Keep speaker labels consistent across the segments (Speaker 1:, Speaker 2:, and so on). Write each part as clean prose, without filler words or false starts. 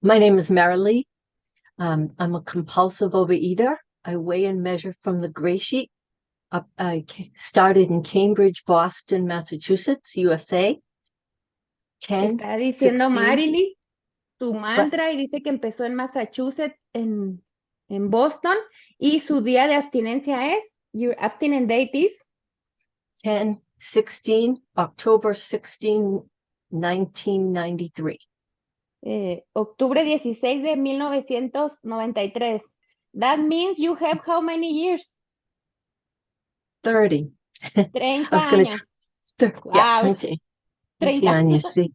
Speaker 1: My name is MARILEE. I'm a compulsive overeater. I weigh and measure from the GreySheet. I started in Cambridge, Boston, Massachusetts, USA. 10,
Speaker 2: Está diciendo
Speaker 1: 16.
Speaker 2: MARILEE su
Speaker 1: But
Speaker 2: mantra y dice que empezó en Massachusetts, en Boston, y su día de abstinencia es, your abstinent date is
Speaker 1: 10, 16, October 16, 1993.
Speaker 2: Octubre 16 de 1993. That means you have how many years?
Speaker 1: 30. I
Speaker 2: 30
Speaker 1: was going to,
Speaker 2: años.
Speaker 1: yeah,
Speaker 2: Wow,
Speaker 1: 20. 20
Speaker 2: 30,
Speaker 1: años, sí.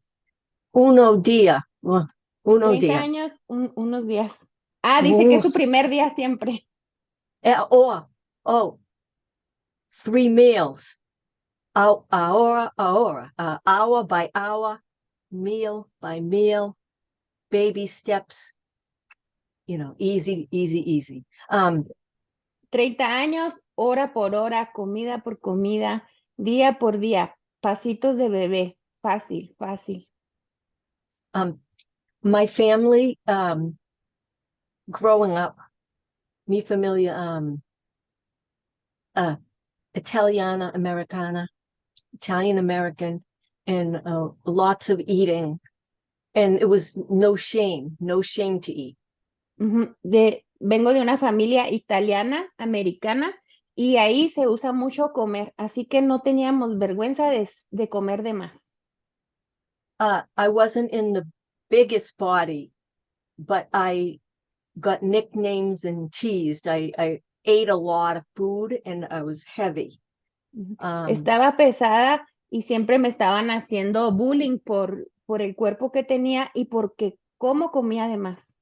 Speaker 1: Uno día. Uno
Speaker 2: 30
Speaker 1: día.
Speaker 2: años, unos días. Ah, dice que es su primer día siempre.
Speaker 1: Or 3 meals. Hour by hour, meal by meal, baby steps, easy, easy, easy.
Speaker 2: 30 años, hora por hora, comida por comida, día por día, pasitos de bebé. Fácil, fácil.
Speaker 1: My family, growing up, mi familia, Italiana, Americana, Italian American, and lots of eating. And it was no shame to eat.
Speaker 2: Vengo de una familia italiana, americana, y ahí se usa mucho comer, así que no teníamos vergüenza de comer de más.
Speaker 1: I wasn't in the biggest body, but I got nicknames and teased. I ate a lot of food and I was heavy.
Speaker 2: Estaba pesada y siempre me estaban haciendo bullying por el cuerpo que tenía y porque cómo comía de más.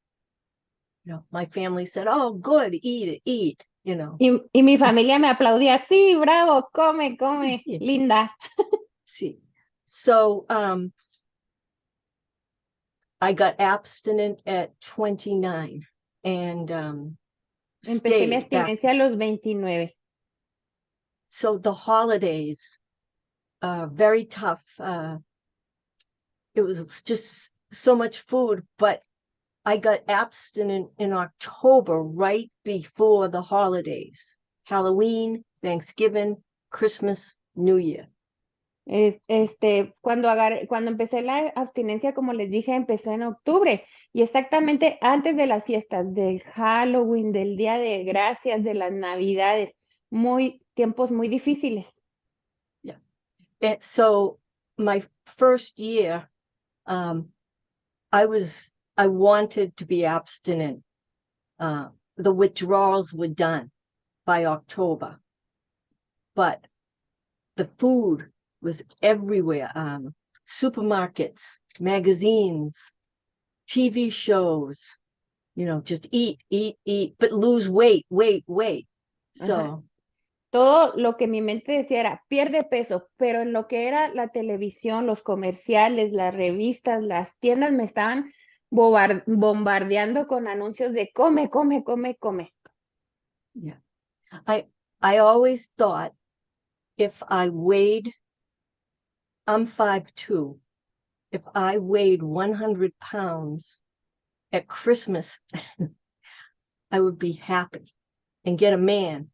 Speaker 1: My family said, "Oh, good, eat it."
Speaker 2: Y mi familia me aplaudía, sí, bravo, come, come,
Speaker 1: Yeah.
Speaker 2: linda.
Speaker 1: See, so I got abstinent at 29 and
Speaker 2: Empecé mi
Speaker 1: stayed back.
Speaker 2: abstinencia a los 29.
Speaker 1: So the holidays, very tough. It was just so much food, but I got abstinent in October, right before the holidays. Halloween, Thanksgiving, Christmas, New Year.
Speaker 2: Cuando empecé la abstinencia, como les dije, empezó en octubre y exactamente antes de las fiestas del Halloween, del Día de Gracias, de las Navidades, tiempos muy difíciles.
Speaker 1: Yeah. And so my first year, I wanted to be abstinent. The withdrawals were done by October, but the food was everywhere. Supermarkets, magazines, TV shows, just eat, but lose weight. So,
Speaker 2: todo lo que mi mente decía era, pierde peso, pero en lo que era la televisión, los comerciales, las revistas, las tiendas me estaban bombardeando con anuncios de come, come, come, come.
Speaker 1: yeah. I always thought if I weighed, I'm 5'2", if I weighed 100 pounds at Christmas, I would be happy and get a man.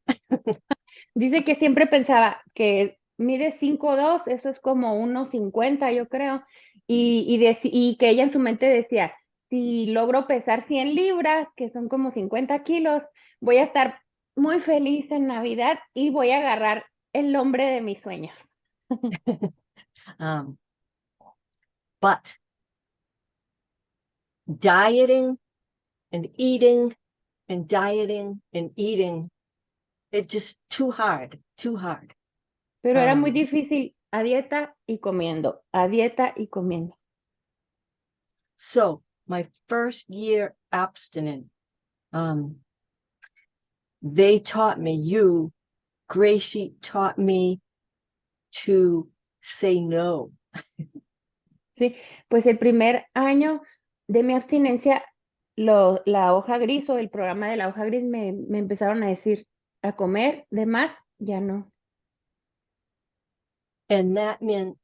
Speaker 2: Dice que siempre pensaba que mide 5'2", eso es como 1.50, yo creo, y que ella en su mente decía, si logro pesar 100 libras, que son como 50 kilos, voy a estar muy feliz en Navidad y voy a agarrar el hombre de mis sueños.
Speaker 1: But dieting and eating and dieting and eating, it's just too hard.
Speaker 2: Pero era muy difícil, a dieta y comiendo, a dieta y comiendo.
Speaker 1: So my first year abstinent, they taught me, GreySheet taught me to say no.
Speaker 2: Sí, pues el primer año de mi abstinencia, la hoja gris o el programa de la hoja gris me empezaron a decir, a comer de más, ya no.
Speaker 1: And that meant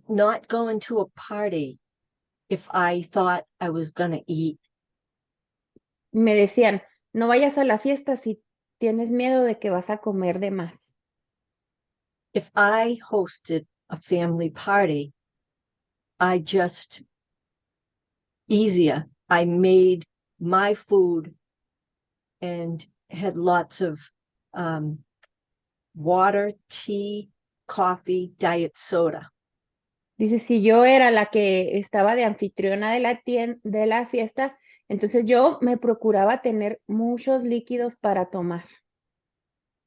Speaker 1: not going to a party if I thought I was gonna eat.
Speaker 2: Me decían, no vayas a la fiesta si tienes miedo de que vas a comer de más.
Speaker 1: If I hosted a family party, I just easier. I made my food and had lots of water, tea, coffee, diet soda.
Speaker 2: Dice, si yo era la que estaba de anfitriona de de la fiesta, entonces yo me procuraba tener muchos líquidos para tomar.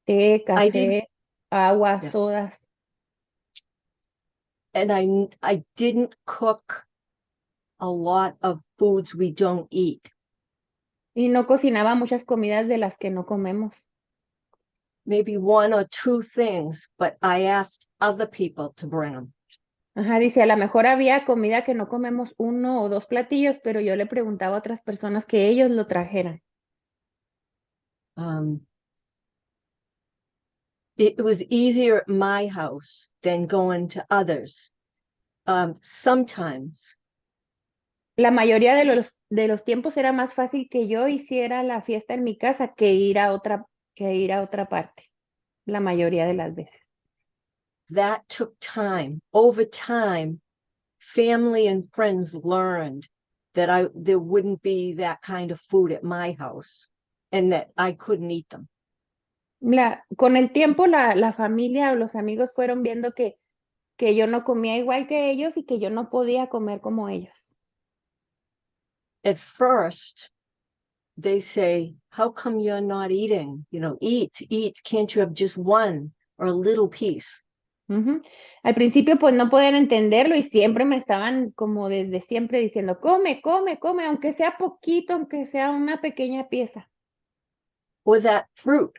Speaker 2: Té,
Speaker 1: I didn't,
Speaker 2: café, agua,
Speaker 1: yeah,
Speaker 2: sodas.
Speaker 1: and I didn't cook a lot of foods we don't eat.
Speaker 2: Y no cocinaba muchas comidas de las que no comemos.
Speaker 1: Maybe one or two things, but I asked other people to bring them.
Speaker 2: Ajá, dice, a lo mejor había comida que no comemos 1 o 2 platillos, pero yo le preguntaba a otras personas que ellos lo trajeran.
Speaker 1: It was easier at my house than going to others. Sometimes.
Speaker 2: La mayoría de los tiempos era más fácil que yo hiciera la fiesta en mi casa que ir a otra parte. La mayoría de las veces.
Speaker 1: That took time. Over time, family and friends learned that there wouldn't be that kind of food at my house and that I couldn't eat them.
Speaker 2: Con el tiempo la familia o los amigos fueron viendo que yo no comía igual que ellos y que yo no podía comer como ellos.
Speaker 1: At first, they say, how come you're not eating? You know, eat. Can't you have just one or a little piece?
Speaker 2: Al principio pues no podían entenderlo y siempre me estaban como desde siempre diciendo, come, come, come, aunque sea poquito, aunque sea una pequeña pieza.
Speaker 1: Or that fruit.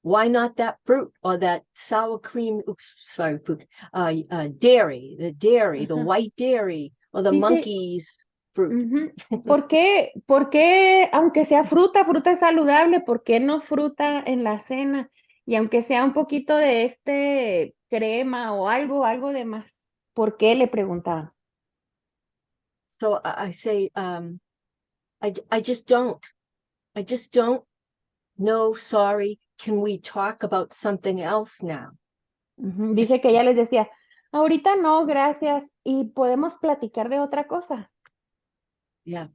Speaker 1: Why not that fruit or that sour cream? Oops, sorry, fruit. Dairy, the white dairy, or the
Speaker 2: Dice,
Speaker 1: monkey's fruit.
Speaker 2: ¿Por qué, aunque sea fruta, fruta es saludable, por qué no fruta en la cena? Y aunque sea un poquito de crema o algo de más, ¿por qué? Le preguntaban.
Speaker 1: So I say, I just don't. I just don't. No, sorry. Can we talk about something else now?
Speaker 2: Dice que ella les decía, ahorita no, gracias, y podemos platicar de otra cosa.
Speaker 1: Yeah,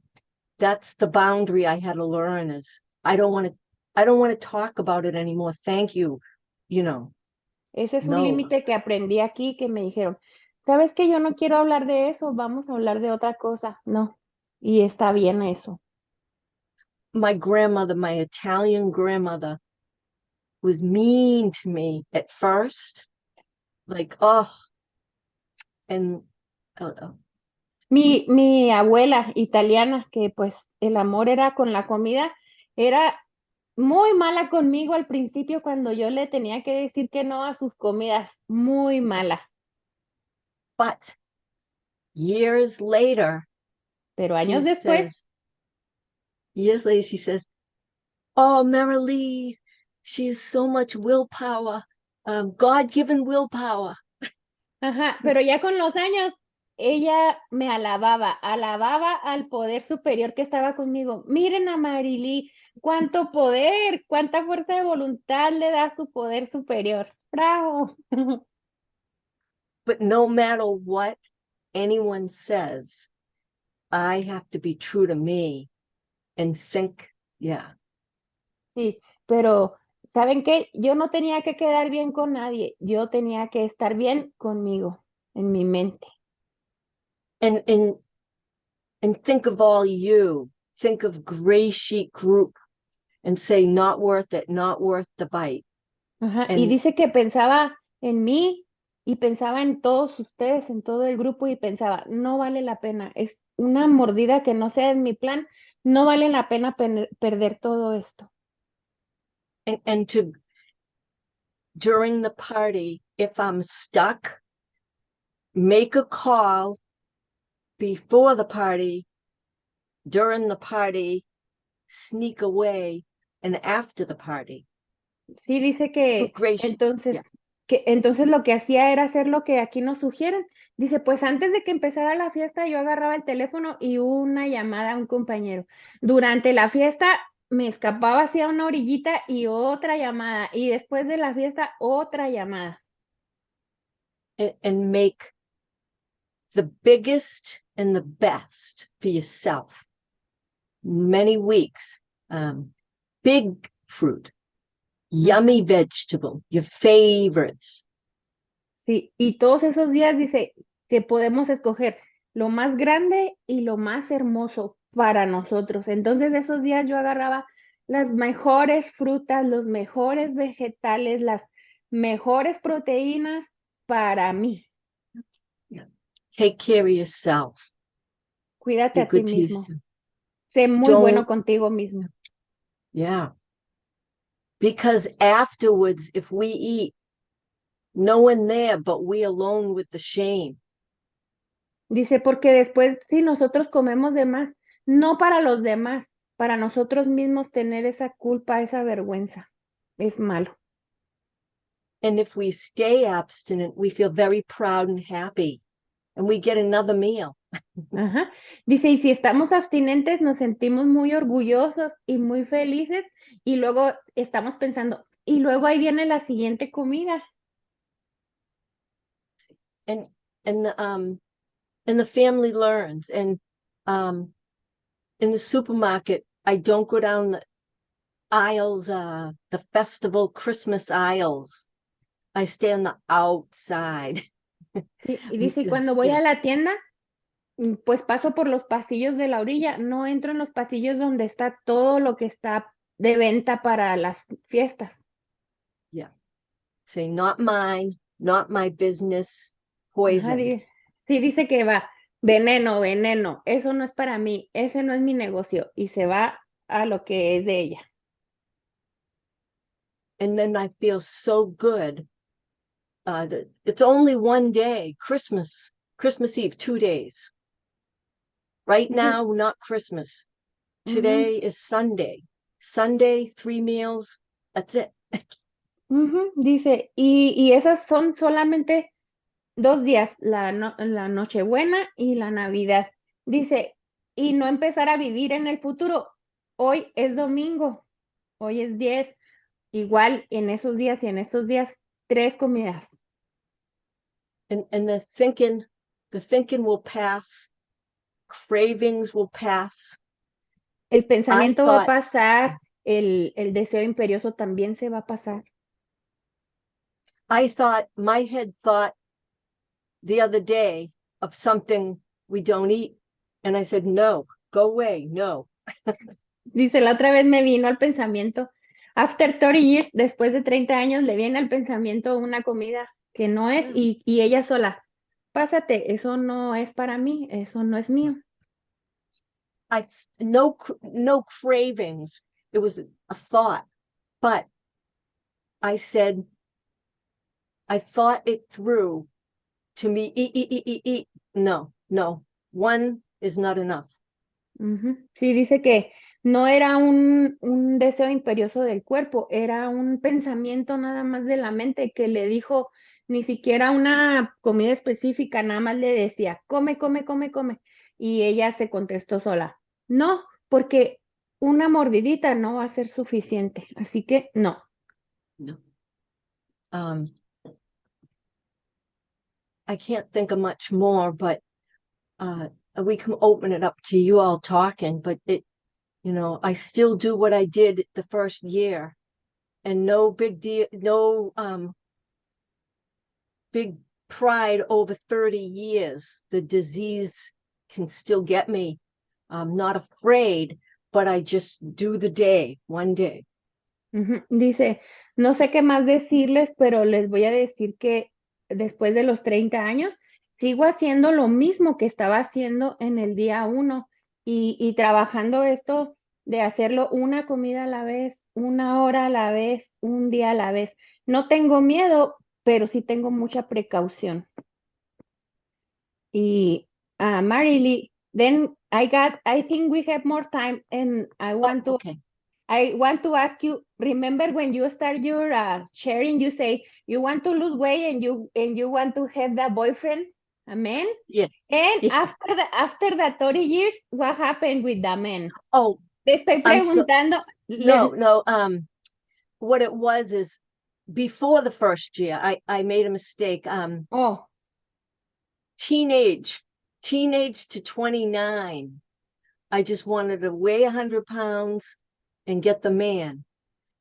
Speaker 1: that's the boundary I had to learn is I don't want to talk about it anymore. Thank you. You know.
Speaker 2: Ese es un
Speaker 1: No.
Speaker 2: límite que aprendí aquí, que me dijeron, ¿sabes que yo no quiero hablar de eso? Vamos a hablar de otra cosa. No, y está bien eso.
Speaker 1: My grandmother, my Italian grandmother, was mean to me at first. Like, oh, and
Speaker 2: Mi abuela italiana, que pues el amor era con la comida, era muy mala conmigo al principio cuando yo le tenía que decir que no a sus comidas, muy mala.
Speaker 1: but years later,
Speaker 2: Pero años después,
Speaker 1: she says, oh, MARILEE, she has so much willpower, God-given willpower.
Speaker 2: ajá, pero ya con los años, ella me alababa al poder superior que estaba conmigo. Miren a MARILEE, cuánto poder, cuánta fuerza de voluntad le da su poder superior. ¡Bravo!
Speaker 1: But no matter what anyone says, I have to be true to me and think, yeah.
Speaker 2: Sí, pero ¿saben qué? Yo no tenía que quedar bien con nadie, yo tenía que estar bien conmigo, en mi mente.
Speaker 1: And think of all you, think of GreySheet group and say, not worth it, not worth the bite.
Speaker 2: Ajá, y
Speaker 1: And
Speaker 2: dice que pensaba en mí y pensaba en todos ustedes, en todo el grupo y pensaba, no vale la pena, es una mordida que no sea en mi plan, no vale la pena perder todo esto.
Speaker 1: and to during the party, if I'm stuck, make a call before the party, during the party, sneak away, and after the party.
Speaker 2: Sí, dice
Speaker 1: To GreySheet, yeah.
Speaker 2: que entonces lo que hacía era hacer lo que aquí nos sugieren. Dice, pues antes de que empezara la fiesta, yo agarraba el teléfono y una llamada a un compañero. Durante la fiesta me escapaba hacia una orillita y otra llamada. Y después de la fiesta, otra llamada.
Speaker 1: And make the biggest and the best for yourself. Many weeks. Big fruit, yummy vegetable, your favorites.
Speaker 2: Sí, y todos esos días dice que podemos escoger lo más grande y lo más hermoso para nosotros. Entonces esos días yo agarraba las mejores frutas, los mejores vegetales, las mejores proteínas para mí.
Speaker 1: Yeah. Take care of yourself.
Speaker 2: Cuídate
Speaker 1: Be
Speaker 2: a ti
Speaker 1: good to
Speaker 2: mismo.
Speaker 1: yourself.
Speaker 2: Sé muy bueno contigo mismo.
Speaker 1: Yeah. Because afterwards, if we eat, no one there but we alone with the shame.
Speaker 2: Dice, porque después si nosotros comemos de más, no para los demás, para nosotros mismos tener esa culpa, esa vergüenza, es malo.
Speaker 1: And if we stay abstinent, we feel very proud and happy, and we get another meal.
Speaker 2: Ajá. Dice, y si estamos abstinentes, nos sentimos muy orgullosos y muy felices, y luego estamos pensando, y luego ahí viene la siguiente comida.
Speaker 1: And the family learns. And in the supermarket, I don't go down the aisles, the festival Christmas aisles. I stay on the outside.
Speaker 2: Sí, y dice, y cuando voy a la tienda, pues paso por los pasillos de la orilla, no entro en los pasillos donde está todo lo que está de venta para las fiestas.
Speaker 1: Yeah. Say, not mine, not my business,
Speaker 2: Ajá,
Speaker 1: poison.
Speaker 2: sí, dice que va, veneno, veneno, eso no es para mí, ese no es mi negocio, y se va a lo que es de ella.
Speaker 1: And then I feel so good. It's only one day, Christmas Eve, 2 days. Right now, not Christmas. Today is Sunday. Sunday, 3 meals. That's it.
Speaker 2: Dice, y esas son solamente 2 días, la Nochebuena y la Navidad. Dice, y no empezar a vivir en el futuro. Hoy es domingo, hoy es 10, igual en esos días y en estos días, 3 comidas.
Speaker 1: And the thinking will pass. Cravings will pass.
Speaker 2: El pensamiento va a
Speaker 1: thought,
Speaker 2: pasar, el deseo imperioso también se va a pasar.
Speaker 1: my head thought the other day of something we don't eat. And I said, no, go away, no.
Speaker 2: Dice, la otra vez me vino al pensamiento, after 30 years, después de 30 años, le viene al pensamiento una comida que no es, y ella sola, pásate, eso no es para mí, eso no es mío.
Speaker 1: No cravings. It was a thought, but I said, I thought it through. To me, eat. No, one is not enough.
Speaker 2: Sí, dice que no era un deseo imperioso del cuerpo, era un pensamiento nada más de la mente que le dijo ni siquiera una comida específica, nada más le decía, come, come, come, come. Y ella se contestó sola, no, porque una mordidita no va a ser suficiente, así que no.
Speaker 1: No. I can't think of much more, but we can open it up to you all talking, but I still do what I did the first year, and no big deal, no big pride over 30 years. The disease can still get me. I'm not afraid, but I just do the day, one day.
Speaker 2: Dice, no sé qué más decirles, pero les voy a decir que después de los 30 años sigo haciendo lo mismo que estaba haciendo en el día 1 y trabajando esto de hacerlo una comida a la vez, una hora a la vez, un día a la vez. No tengo miedo, pero sí tengo mucha precaución. Y Marilee, then I think we have more time and I want to
Speaker 1: Okay.
Speaker 2: I want to ask you, remember when you start your sharing, you say you want to lose weight and you want to have that boyfriend? Amen.
Speaker 1: Yeah.
Speaker 2: And
Speaker 1: Yeah.
Speaker 2: after the 30 years, what happened with the men?
Speaker 1: Oh,
Speaker 2: Te estoy
Speaker 1: I'm so
Speaker 2: preguntando.
Speaker 1: no. What it was is before the first year, I made a mistake.
Speaker 2: Oh,
Speaker 1: Teenage to 29. I just wanted to weigh 100 pounds and get the man.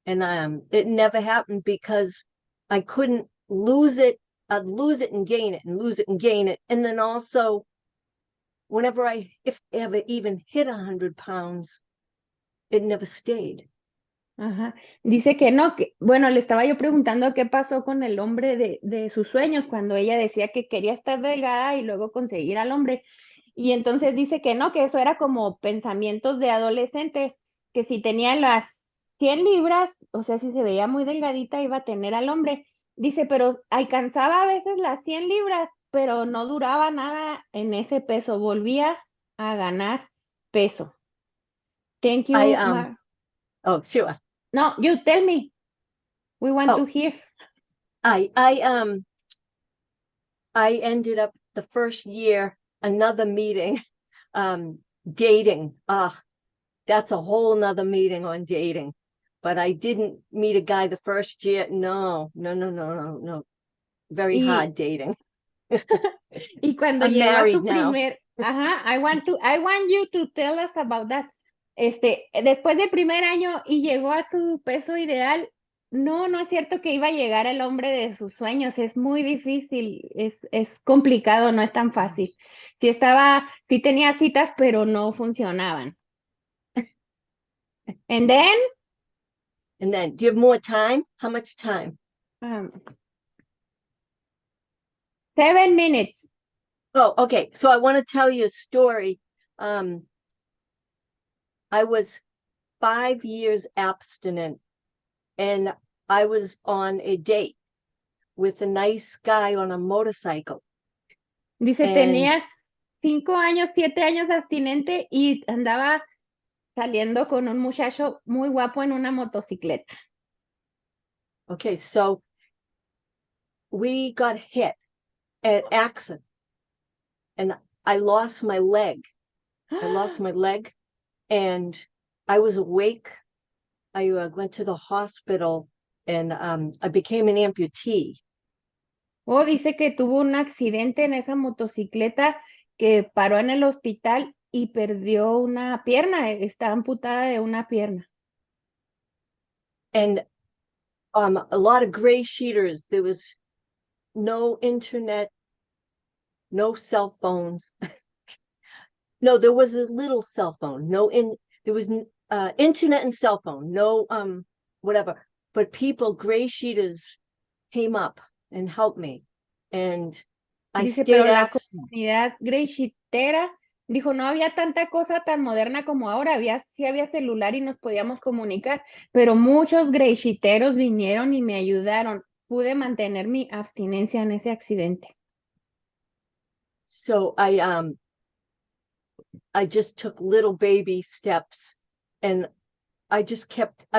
Speaker 1: And it never happened because I couldn't lose it. I'd lose it and gain it and lose it and gain it. And then also, whenever if ever even hit 100 pounds, it never stayed.
Speaker 2: ajá. Dice que no, que, bueno, le estaba yo preguntando qué pasó con el hombre de sus sueños cuando ella decía que quería estar delgada y luego conseguir al hombre. Y entonces dice que no, que eso era como pensamientos de adolescentes, que si tenía las 100 libras, o sea, si se veía muy delgadita, iba a tener al hombre. Dice, pero alcanzaba a veces las 100 libras, pero no duraba nada en ese peso, volvía a ganar peso. Thank
Speaker 1: I
Speaker 2: you, Mar.
Speaker 1: Oh, sure.
Speaker 2: No, you tell me. We want to
Speaker 1: Oh,
Speaker 2: hear.
Speaker 1: I ended up the first year, another meeting, dating. That's a whole nother meeting on dating. But I didn't meet a guy the first year. No. Very
Speaker 2: Y,
Speaker 1: hard dating.
Speaker 2: y cuando
Speaker 1: I'm
Speaker 2: llegó a
Speaker 1: married
Speaker 2: su
Speaker 1: now.
Speaker 2: primer, ajá, I want you to tell us about that. Después del primer año y llegó a su peso ideal, no, no es cierto que iba a llegar el hombre de sus sueños, es muy difícil, es complicado, no es tan fácil. Sí tenía citas, pero no funcionaban. And then,
Speaker 1: And then, do you have more time? How much time?
Speaker 2: 7 minutes.
Speaker 1: Oh, okay. So I want to tell you a story. I was 5 years abstinent, and I was on a date with a nice guy on a motorcycle.
Speaker 2: Dice,
Speaker 1: And
Speaker 2: tenías 5 años, 7 años abstinente y andaba saliendo con un muchacho muy guapo en una motocicleta.
Speaker 1: okay, so we got hit at accident, and I lost my leg. I lost my leg, and I was awake. I went to the hospital, and I became an amputee.
Speaker 2: Oh, dice que tuvo un accidente en esa motocicleta que paró en el hospital y perdió una pierna, está amputada de una pierna.
Speaker 1: And a lot of GreySheeters. There was no internet, no cell phones. No, there was a little cell phone. There was internet and cell phone. No whatever. But people, GreySheeters, came up and helped me, and I
Speaker 2: Dice,
Speaker 1: stayed
Speaker 2: pero la
Speaker 1: abstinent.
Speaker 2: comunidad GreySheetera dijo, no había tanta cosa tan moderna como ahora, sí había celular y nos podíamos comunicar, pero muchos GreySheeteros vinieron y me ayudaron. Pude mantener mi abstinencia en ese accidente.
Speaker 1: So I just took little baby steps, and I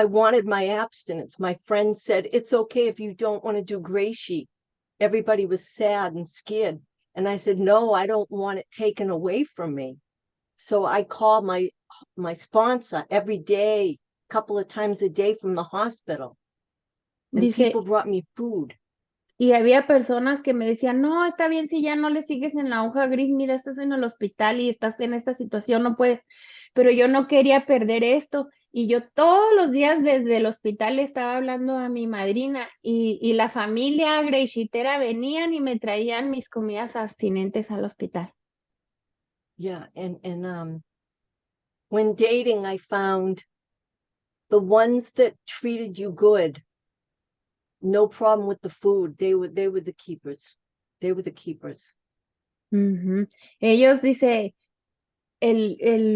Speaker 1: wanted my abstinence. My friend said, it's okay if you don't want to do GreySheet. Everybody was sad and scared. And I said, no, I don't want it taken away from me. So I called my sponsor every day, a couple of times a day from the hospital. And
Speaker 2: Dice,
Speaker 1: people brought me food.
Speaker 2: y había personas que me decían, no, está bien si ya no le sigues en la hoja gris, mira, estás en el hospital y estás en esta situación, no puedes, pero yo no quería perder esto. Y yo todos los días desde el hospital le estaba hablando a mi madrina y la familia GreySheetera venían y me traían mis comidas abstinentes al hospital.
Speaker 1: Yeah. And when dating, I found the ones that treated you good, no problem with the food. They were the keepers. They were the keepers.
Speaker 2: Ujú. Ellos, dice,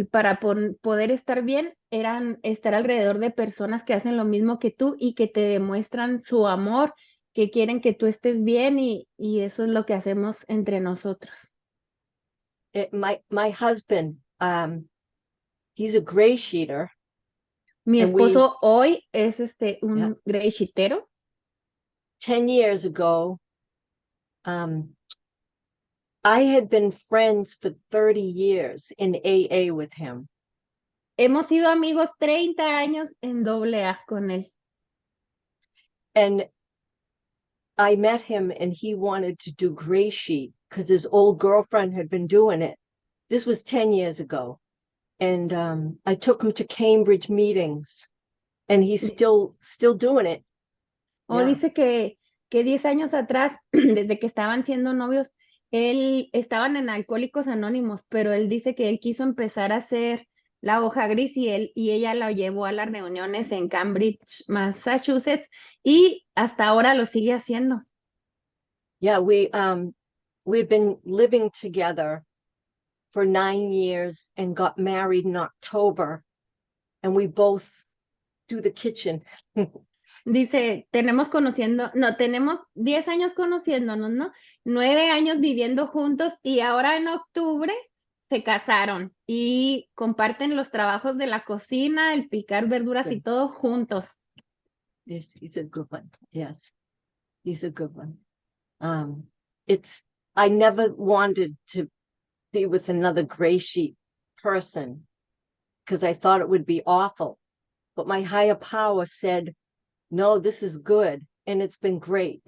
Speaker 2: para poder estar bien, eran estar alrededor de personas que hacen lo mismo que tú y que te demuestran su amor, que quieren que tú estés bien y eso es lo que hacemos entre nosotros.
Speaker 1: My husband, he's a GreySheeter.
Speaker 2: Mi
Speaker 1: And we,
Speaker 2: esposo hoy es
Speaker 1: yeah,
Speaker 2: un GreySheetero.
Speaker 1: 10 years ago, I had been friends for 30 years in AA with him.
Speaker 2: Hemos sido amigos 30 años en AA con él.
Speaker 1: And I met him and he wanted to do GreySheet because his old girlfriend had been doing it. This was 10 years ago. And I took him to Cambridge meetings and he's still doing it.
Speaker 2: O dice que 10 años atrás, desde que estaban siendo novios, estaban en Alcohólicos Anónimos, pero él dice que él quiso empezar a hacer la hoja gris y ella la llevó a las reuniones en Cambridge, Massachusetts, y hasta ahora lo sigue haciendo.
Speaker 1: Yeah, we'd been living together for 9 years and got married in October, and we both do the kitchen.
Speaker 2: Dice, tenemos 10 años conociéndonos, ¿no? 9 años viviendo juntos y ahora en octubre se casaron y comparten los trabajos de la cocina, el picar verduras y todo juntos.
Speaker 1: Yes, he's a good one. Yes, he's a good one. I never wanted to be with another GreySheet person because I thought it would be awful. But my higher power said, no, this is good. And it's been great.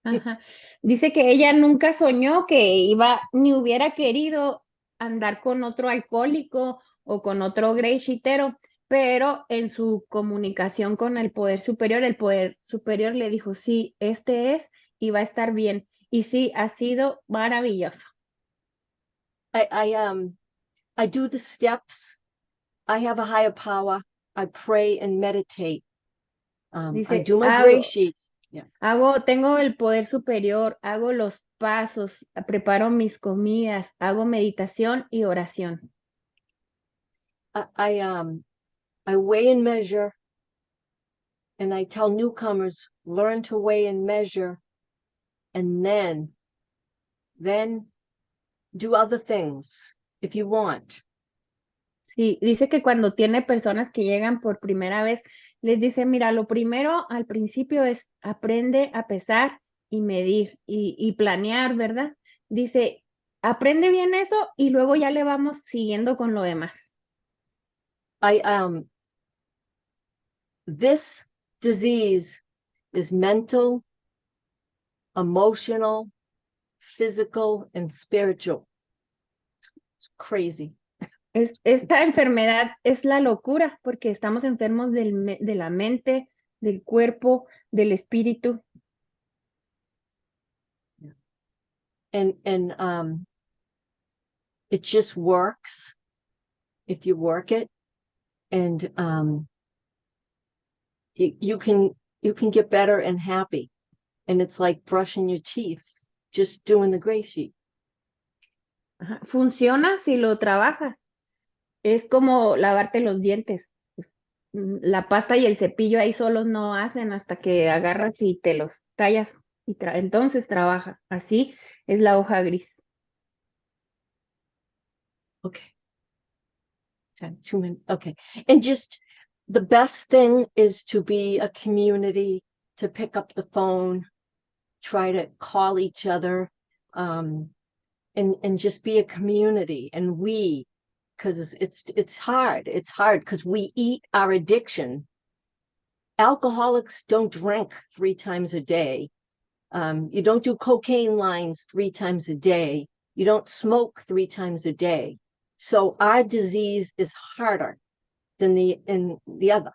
Speaker 2: Ajá. Dice que ella nunca soñó que ni hubiera querido andar con otro alcohólico o con otro GreySheetero, pero en su comunicación con el poder superior le dijo, sí, este es y va a estar bien. Y sí, ha sido maravilloso.
Speaker 1: I do the steps. I have a higher power. I pray and meditate.
Speaker 2: Dice,
Speaker 1: I do my GreySheet.
Speaker 2: Tengo el poder superior, hago los pasos, preparo mis comidas, hago meditación y oración.
Speaker 1: I weigh and measure, and I tell newcomers, learn to weigh and measure, and then do other things if you want.
Speaker 2: Sí, dice que cuando tiene personas que llegan por primera vez, les dice, mira, lo primero al principio es aprende a pesar y medir y planear, ¿verdad? Dice, aprende bien eso y luego ya le vamos siguiendo con lo demás.
Speaker 1: This disease is mental, emotional, physical, and spiritual. It's crazy.
Speaker 2: Esta enfermedad es la locura porque estamos enfermos de la mente, del cuerpo, del espíritu.
Speaker 1: And it just works if you work it, and you can get better and happy, and it's like brushing your teeth, just doing the GreySheet.
Speaker 2: Ajá. Funciona si lo trabajas. Es como lavarte los dientes. La pasta y el cepillo ahí solos no hacen hasta que agarras y te los tallas y entonces trabaja. Así es la hoja gris.
Speaker 1: Okay. 2 minutes. Okay. And just the best thing is to be a community, to pick up the phone, try to call each other, and just be a community. And because it's hard because we eat our addiction. Alcoholics don't drink 3 times a day. You don't do cocaine lines 3 times a day. You don't smoke 3 times a day. So our disease is harder than the other.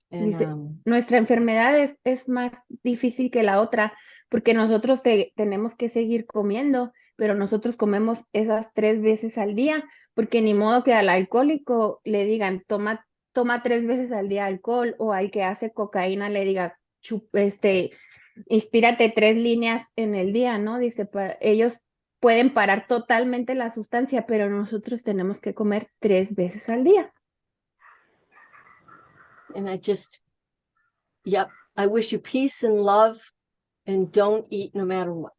Speaker 1: And,
Speaker 2: Dice, nuestra enfermedad es más difícil que la otra porque nosotros tenemos que seguir comiendo, pero nosotros comemos esas 3 veces al día, porque ni modo que al alcohólico le digan, toma 3 veces al día alcohol, o al que hace cocaína le diga, inspírate 3 líneas en el día, ¿no? Dice, ellos pueden parar totalmente la sustancia, pero nosotros tenemos que comer 3 veces al día.
Speaker 1: And I wish you peace and love, and don't eat no matter what.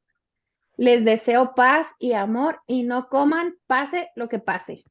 Speaker 2: Les deseo paz y amor y no coman, pase lo que pase.